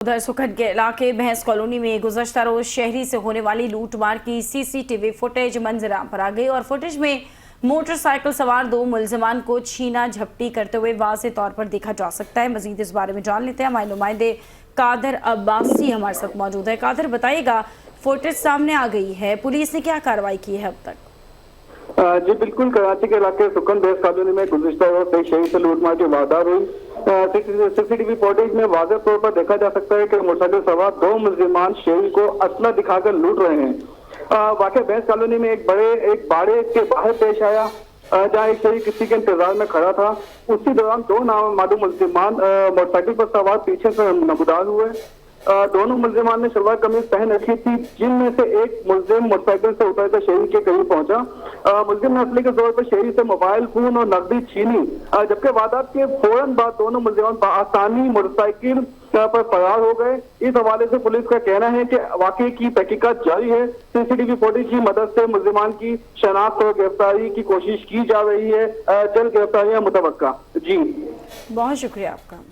उधर सुखद के इलाके भैंस कॉलोनी में गुज़श्ता रोज शहरी से होने वाली लूटमार की सीसीटीवी फुटेज मंजर पर आ गई और फुटेज में मोटरसाइकिल सवार दो मुलजमान को छीना झपटी करते हुए वाज़ेह तौर पर देखा जा सकता है। मजीद इस बारे में जान लेते हैं। हमारे नुमाइंदे कादर अब्बासी हमारे साथ मौजूद है। कादर, बताइएगा, फुटेज सामने आ गई है, पुलिस ने क्या कार्रवाई की है अब तक? जी बिल्कुल, कराची के इलाके सुकन भैंस कॉलोनी में गुज़श्ता रोज एक शहरी से लूटमार की वारदात हुई। सीसीटीवी फुटेज में वाज़ेह तौर पर देखा जा सकता है कि मोटरसाइकिल सवार दो मुलजिमान शहरी को असला दिखाकर लूट रहे हैं। वाकई भैंस कॉलोनी में एक बाड़े के बाहर पेश आया, जहाँ एक शहरी किसी के इंतजार में खड़ा था। उसी दौरान दो नामालूम मुलजिमान मोटरसाइकिल पर सवार पीछे से नमदार हुए। दोनों मुलजिमान ने शलवार कमीज पहन रखी थी, जिनमें से एक मुलजिम मोटरसाइकिल से उतरकर शहरी के करीब पहुंचा। मुलजिम ने असली के जोर पर शहरी से मोबाइल फोन और नकदी छीनी, जबकि वारदात के फौरन बाद दोनों मुलजिमान आसानी मोटरसाइकिल पर फरार हो गए। इस हवाले से पुलिस का कहना है कि वाकई की तहकीकात जारी है। सीसीटीवी फुटेज की मदद से मुलजिमान की शनाख्त और गिरफ्तारी की कोशिश की जा रही है। जल्द गिरफ्तारियां मुतवक्का। जी बहुत शुक्रिया आपका।